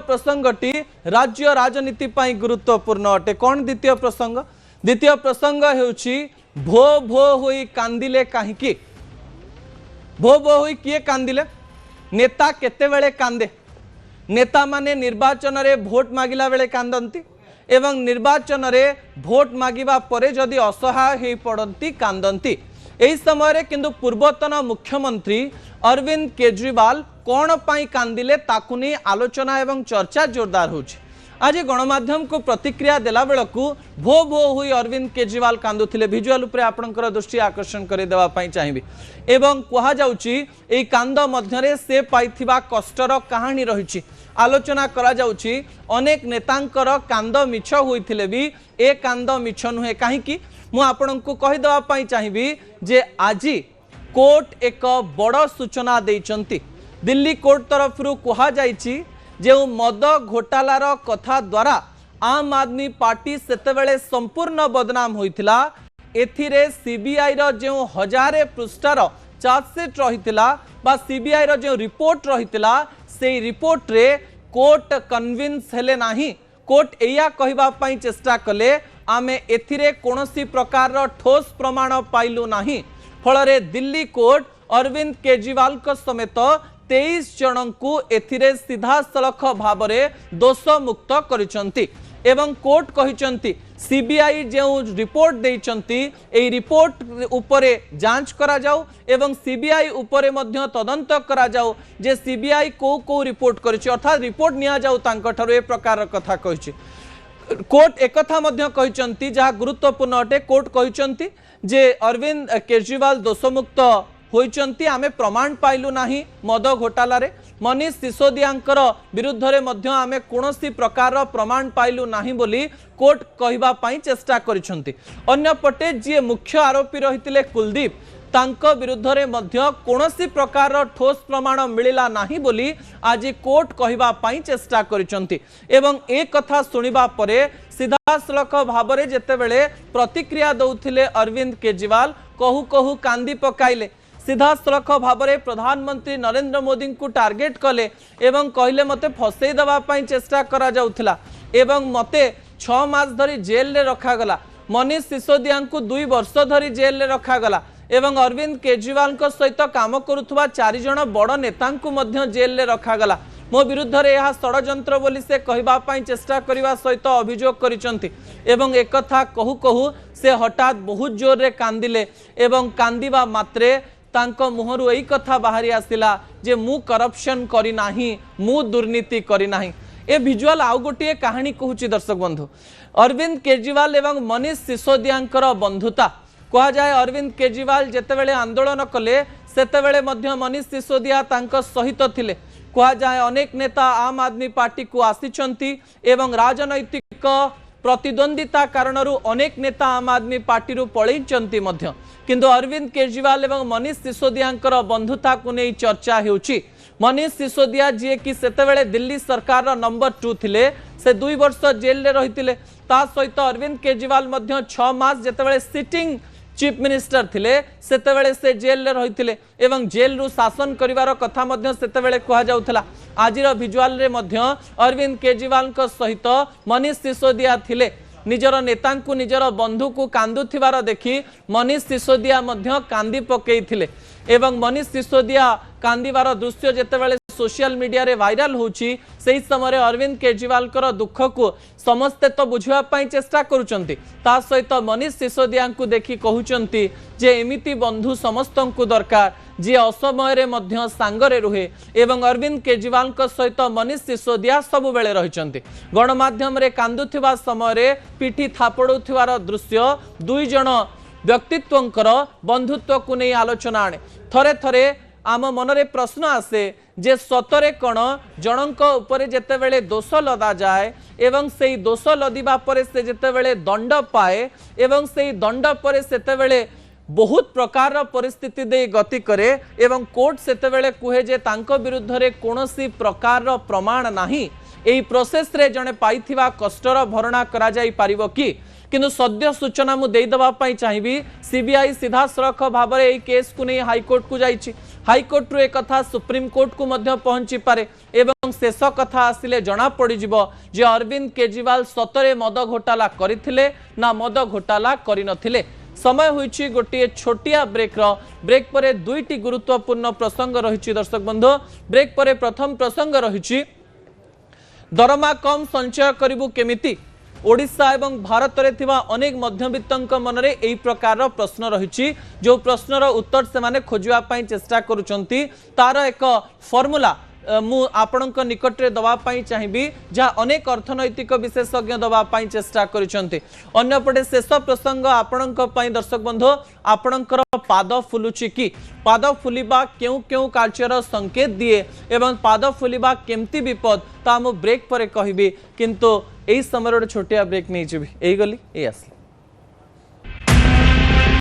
प्रसंगटी राज्य राजनीति पाई गुरुत्वपूर्ण अटे। कौन द्वितीय प्रसंग? द्वितीय प्रसंग हेउछि भो भो होई कांदिले काहीकि। भो भो होई किए कांदिले? नेता केते बेले कांदे? नेता माने निर्वाचन रे भोट मागिला बेले कांदंती एवं निर्वाचन रे भोट मागिबा परे जदि असहाय हे पड़ती कांदंती। एही समय रे किंतु पूर्वतन मुख्यमंत्री अरविंद केजरीवाल कौन पाई कांदिले ताकु नहीं आलोचना एवं चर्चा जोरदार होछि। आज गणमाध्यम को प्रतिक्रिया देला बेलकु भो भो हुई अरविंद केजरीवाल कांदुथिले। भिजुअल उपरे आपनकर दृष्टि आकर्षण करे देवा पई चाहिबी एवं कहा जाउछि एई कांद मध्यरे से पाइथिबा कष्टर कहानी रहिछि। आलोचना करा जाउछि अनेक नेतांकर कांद मिछ होइथिले भी ए कांद मिछ नुहे। काहेकि मु आपनकु कहि देवा पई चाहिबी जे आजी कोर्ट एक बड़ सूचना देइचंती। दिल्ली कोर्ट तरफ कहा जाइछि जो मद घोटालार कथा द्वारा आम आदमी पार्टी सेतेबेले संपूर्ण बदनाम होइथिला। एथिरे सीबीआई रो जो हजारे पृष्ठार चार्जशीट रहितिला बा सीबीआई रो जो रिपोर्ट रहितिला से रिपोर्ट रे कोर्ट कन्विंस हेले नाही। कोर्ट एया कहिबा पई चेष्टा कले आमे एथिरे कोनोसी प्रकार रो ठोस प्रमाण पाइलु नाही। फलरे दिल्ली कोर्ट अरविंद केजरीवाल को समेत 23 जन को एथिरे सीधा सलख भाव दोष मुक्त करिसंती एवं कोर्ट कहिसंती सीबीआई जो रिपोर्ट देइसंती ए रिपोर्ट उपरे जांच करा जाऊ एवं सीबीआई उपरे मध्य तदंत करा जाऊ जे सीबीआई को रिपोर्ट करिछि अर्थात रिपोर्ट निया जाऊ तांक ठारो ए प्रकार कथा कहिछि। कोर्ट एकथा मध्य कहिसंती जहा गुरुत्वपूर्ण अटे। कोर्ट कहिसंती जे अरविंद केजरीवाल दोषमुक्त होइचंती आमे प्रमाण पाइलु नाही मद घोटाला रे। मनीष सिसोदियांकर विरुद्ध रे मध्य आमे कोनोसी प्रकार प्रमाण पाइलु नाही बोली कोर्ट कहिबा पई चेष्टा करिसंती। अन्य पटे जे मुख्य आरोपी रहितिले कुलदीप तांको विरुद्ध रे मध्य कोनोसी प्रकार ठोस प्रमाण मिलिला नाही बोली आज कोर्ट कहिबा पई चेष्टा करिसंती। एवं एक कथा सुनिबा परे सीधासलख भाबरे जेतेबेले प्रतिक्रिया दउथिले अरविंद केजरीवाल कहू कहू कांदी पकाइले। सीधासलख भावरे प्रधानमंत्री नरेंद्र मोदी को टार्गेट कले एवं कहले मते फसई दबा पई चेष्टा करा जाउथिला एवं मते 6 मास धरी जेल रे रखा गला। मनीष सिसोदिया को 2 वर्ष धरी जेल रे रखा गला एवं अरविंद केजरीवाल को सहित काम करुथुवा 4 जण बड़ नेता को मध्य जेल रे रखा गला। मो विरुद्ध रे यह षडयंत्र बोली से कहबा पई चेष्टा करिवा सहित अभियोग करिसंती एवं एक कथा कहू कहू से हठात बहुत जोर रे कांदिले एवं कांदिबा मात्रे तांको मुहरु एई कथा बाहरी आसिला जे मु करप्शन करी नाही मु दुर्नीति करी नाही। ए विजुअल आउ गोटे कहानी कहूची दर्शक बंधु। अरविंद केजरीवाल एवं मनीष सिसोदियांकर बंधुता कहा जाए। अरविंद केजरीवाल जेतेबेले आंदोलन कले सेतेबेले मध्य मनीष सिसोदिया तांको सहित थिले। कहा जाए अनेक नेता आम आदमी पार्टी को आसीचंती एवं राजनैतिक प्रतिद्वंदिता कारणरू अनेक नेता आम आदमी पार्टी पलैचंती मध्य किंतु अरविंद केजरीवाल एवं मनीष सिसोदियांकर बंधुता को नहीं चर्चा हेउची। मनीष सिसोदिया जी कि सेतेबेले दिल्ली सरकार नंबर 2 थिले से 2 वर्ष जेल रे रहितिले। ता सहित अरविंद केजरीवाल मध्य 6 मास जेतेबेले सिटिंग चीफ मिनिस्टर थिले सेतेबेले से जेल रे रहितिले एवं जेल रु शासन करिवार कथा मध्य सेतेबेले कहा जाउथला। आजिर विजुअल रे मध्य अरविंद केजरीवाल को सहित मनीष सिसोदिया थिले। निजर नेता को निजर बंधु को कांदुथिबार देखि मनीष सिसोदिया मध्य कांदी पकेइथिले एवं मनीष सिसोदिया कांदिबार दृश्य जेतेबेले सोशल मीडिया रे वायरल होची सेही समय अरविंद केजरीवाल कर दुख को समस्ते तो बुझवा पई चेष्टा करूचंती। ता सहित मनीष सिसोदिया को देखि कहउचंती जे एमिति बंधु समस्त को दरकार जी असमय रे मध्य सांगरे रुहे एवं अरविंद केजरीवाल को सहित मनीष सिसोदिया सब बेले रहिचंती। गणमाध्यम रे कांदुथिबा समय रे पिठी थापड़ुथिबार दृश्य 2 जण व्यक्तित्वंकर बंधुत्व को नहीं आलोचना आने। थरे थरे आम मनरे प्रश्न आसे जे सतरे कण जनक उपरे जेतेबेले दोष लदा जाए एवं सेई दोष लदिबा परे से जेतेबेले दंड पाए एवं सेई दंड परे सेतेबेले बहुत प्रकार परिस्थिति दे गति करे एवं कोर्ट सेतेबेले कुहे जे तांको विरुद्ध रे कोनोसी प्रकार प्रमाण नाही। एई प्रोसेस रे जने पाइथिबा कष्टर भरणा करा जाई पारिबो कि किंतु सद्य सूचना मु देई दबा पई चाहिबी। सीबीआई सीधा सड़क भाव में केस को नहीं हाईकोर्ट को जाइछि। हाईकोर्ट रू एक कथा सुप्रीम कोर्ट को मध्य पहुंची पारे एवं शेष कथा आसिले जना पड़िजिवो जे अरविंद केजरीवाल सतरे मद घोटाला करिथिले ना मद घोटाला करिनथिले। समय होइछि गोटे छोटिया ब्रेक परे दुईटी गुरुत्वपूर्ण प्रसंग रहिछि। दर्शक बंधु ब्रेक परे प्रथम प्रसंग रहिछि दरमा कम संचय करिबु केमिति। ओडिशा एवं भारत रे थिबा अनेक मध्यवित्तक मनरे एई प्रकार प्रश्न रहिछि जो प्रश्नर उत्तर से माने खोजिबा पई चेष्टा करूचंती तार एक फॉर्मूला मु आपणक निकट रे दबा पई चाहिबी जहा अनेक अर्थनैतिक विशेषज्ञ दबा पई चेष्टा करिसंती। अन्यपटे शेष प्रसंग आपणक पई दर्शक बंधु आपणकर पाद फुलुची कि पाद फुलिबा केउ केउ कार्यर संकेत दिए एवं पाद फुलिबा केमती विपद ता मु ब्रेक परे कहबी किंतु एई समय छोटिया ब्रेक नहीं जीवी एई गली एई आसली।